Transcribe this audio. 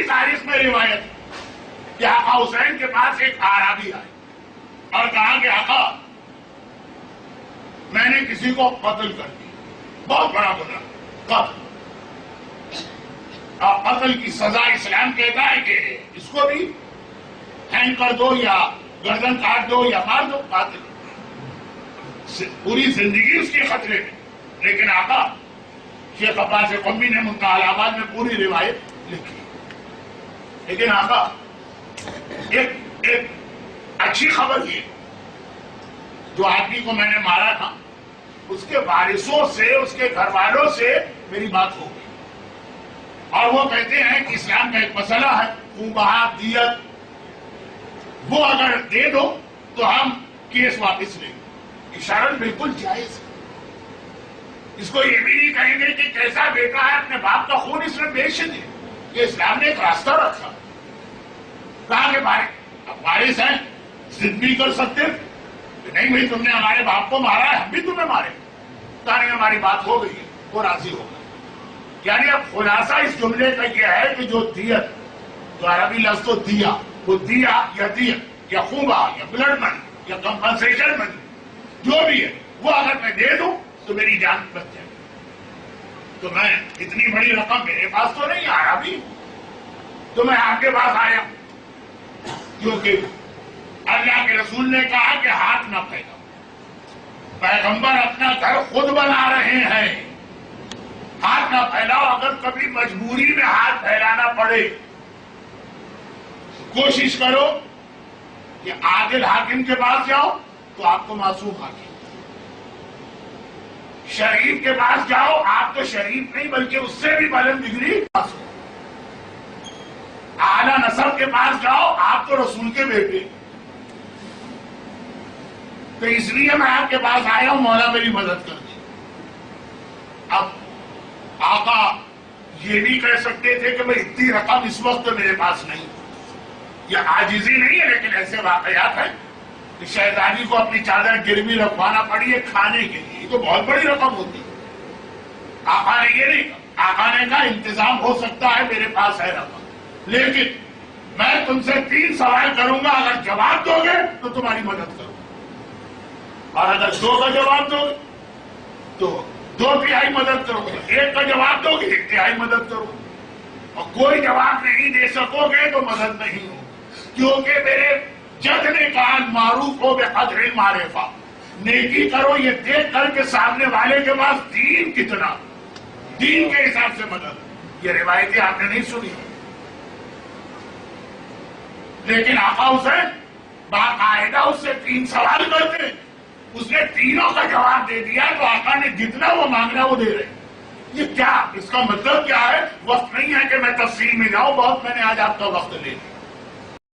تاریخ میں روایت کہ آقا حسین کے پاس ایک اعرابی آئے اور کہا کہ آقا میں نے کسی کو قتل کر دیا، بہت بڑا گناہ، قتل کی سزا اسلام کہتا ہے کہ اس کو بھی ہینگ کر دو یا گردن کاٹ دو یا مار دو، قاتل پوری زندگی اس کے خطرے میں۔ لیکن آقا شیخ عباس قمی نے منتہی الآباد میں پوری روایت لکھی، لیکن آقا ایک اچھی خبر یہ جو آدمی کو میں نے مارا تھا اس کے وارثوں سے، اس کے گھر والوں سے میری بات ہو گئی، اور وہ کہتے ہیں کہ اسلام کا ایک مسئلہ ہے خون بہا دیت، وہ اگر دے دو تو ہم کیس واپس لیں گے۔ اشارت بالکل جائز ہے، اس کو یہ بھی نہیں کہیں گے کہ کیسا بیٹا ہے اپنے باپ کا خون اس میں بیچ دے۔ یہ اسلام نے ایک راستہ رکھا، کہا کہ وارث ہیں ضد بھی کر سکتے نہیں بھائی تم نے ہمارے باپ کو مارا ہے ہم بھی تمہیں مارے، کہا نہیں ہماری بات ہو گئی ہے، وہ راضی ہو گئے۔ یعنی اب خلاصہ اس جملے کا یہ ہے کہ جو دیت، جو عربی لفظ تو دیا، وہ دیا یا دیت یا خوبا یا بلڈ منی یا کمپنسیشن منی جو بھی ہے، وہ اگر میں دے دوں تو میری جان بچ جائے۔ تو میں اتنی بڑی رقم میرے پاس تو نہیں آیا ابھی، تو میں آپ کے پاس آیا کیونکہ اللہ کے رسول نے کہا کہ ہاتھ نہ پھیلاؤ، پیغمبر اپنا گھر خود بنا رہے ہیں، ہاتھ نہ پھیلاؤ۔ اگر کبھی مجبوری میں ہاتھ پھیلانا پڑے کوشش کرو کہ عادل حاکم کے پاس جاؤ تو آپ کو معصوم حاکم، شریف کے پاس جاؤ آپ تو شریف نہیں بلکہ اس سے بھی بلند ڈگری پاس ہو، اعلیٰ نسب کے پاس جاؤ آپ تو رسول کے بیٹے۔ تو اس لیے میں آپ کے پاس آیا ہوں، مولا میری مدد کر دی۔ اب آقا یہ بھی کہہ سکتے تھے کہ میں اتنی رقم اس وقت میرے پاس نہیں، یہ عاجزی نہیں ہے، لیکن ایسے واقعات ہیں کہ شہزادی کو اپنی چادر گروی رکھوانا پڑی ہے کھانے کے لیے، یہ تو بہت بڑی رقم ہوتی ہے۔ آقا نے یہ نہیں کہا، آقا نے کہا انتظام ہو سکتا ہے میرے پاس ہے رقم، لیکن میں تم سے 3 سوال کروں گا، اگر جواب دو گے تو تمہاری مدد کروں، اور اگر 2 کا جواب دو گے تو 2/3 مدد کرو گے، 1 کا جواب دو گے 1/3 مدد کرو گے، اور کوئی جواب نہیں دے سکو گے تو مدد نہیں ہو، کیونکہ میرے جد نے کہا معروف ہو بقدر المعرفہ، نیکی کرو یہ دیکھ کر کے سامنے والے کے پاس دین کتنا، دین کے حساب سے مدد۔ یہ روایتیں آپ نے نہیں سنی، لیکن آقا حسین باقاعدہ اس سے 3 سوال کرتے، اس نے تینوں کا جواب دے دیا، تو آقا نے جتنا وہ مانگنا وہ دے رہے۔ یہ کیا، اس کا مطلب کیا ہے؟ وقت نہیں ہے کہ میں تفصیل میں جاؤں، بہت میں نے آج آپ کا وقت لے لیا۔